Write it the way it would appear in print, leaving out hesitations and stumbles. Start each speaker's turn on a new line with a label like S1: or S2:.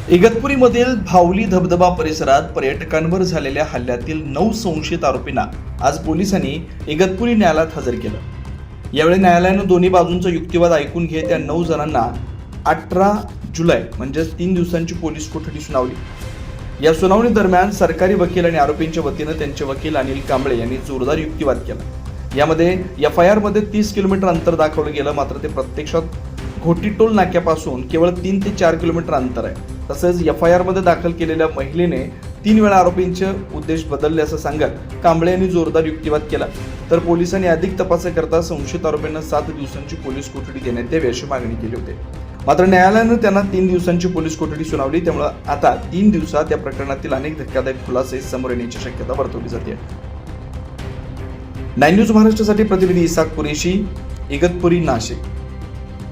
S1: इगतपुरीमधील भावली धबधबा परिसरात पर्यटकांवर झालेल्या हल्ल्यातील 9 संशयित आरोपींना आज पोलिसांनी इगतपुरी न्यायालयात हजर केलं। यावेळी न्यायालयानं दोन्ही बाजूंचा युक्तिवाद ऐकून घेत त्या 9 जणांना 18 जुलै म्हणजे 3 दिवसांची पोलीस कोठडी सुनावली। या सुनावणी दरम्यान सरकारी वकील आणि आरोपींच्या वतीनं त्यांचे वकील अनिल कांबळे यांनी जोरदार युक्तिवाद केला। यामध्ये FIR मध्ये 30 किलोमीटर अंतर दाखवलं गेलं, मात्र ते प्रत्यक्षात घोटीटोल नाक्यापासून केवळ 3 ते 4 किलोमीटर अंतर आहे। तसेच FIR मध्ये दाखल केलेल्या महिलेने 3 वेळा आरोपींचे उद्देश बदलले असं सांगत कांबळे यांनी जोरदार युक्तिवाद केला। तर पोलिसांनी अधिक तपासाकरता संशयित आरोपींना 7 दिवसांची पोलीस कोठडी देण्यात यावी अशी मागणी केली होती। मात्र न्यायालयानं त्यांना 3 दिवसांची पोलीस कोठडी सुनावली। त्यामुळे आता 3 दिवसात या प्रकरणातील अनेक धक्कादायक खुलासे समोर येण्याची शक्यता वर्तवली जाते। 9 न्यूज महाराष्ट्रासाठी प्रतिनिधी इसाक कुरेशी, इगतपुरी, नाशिक।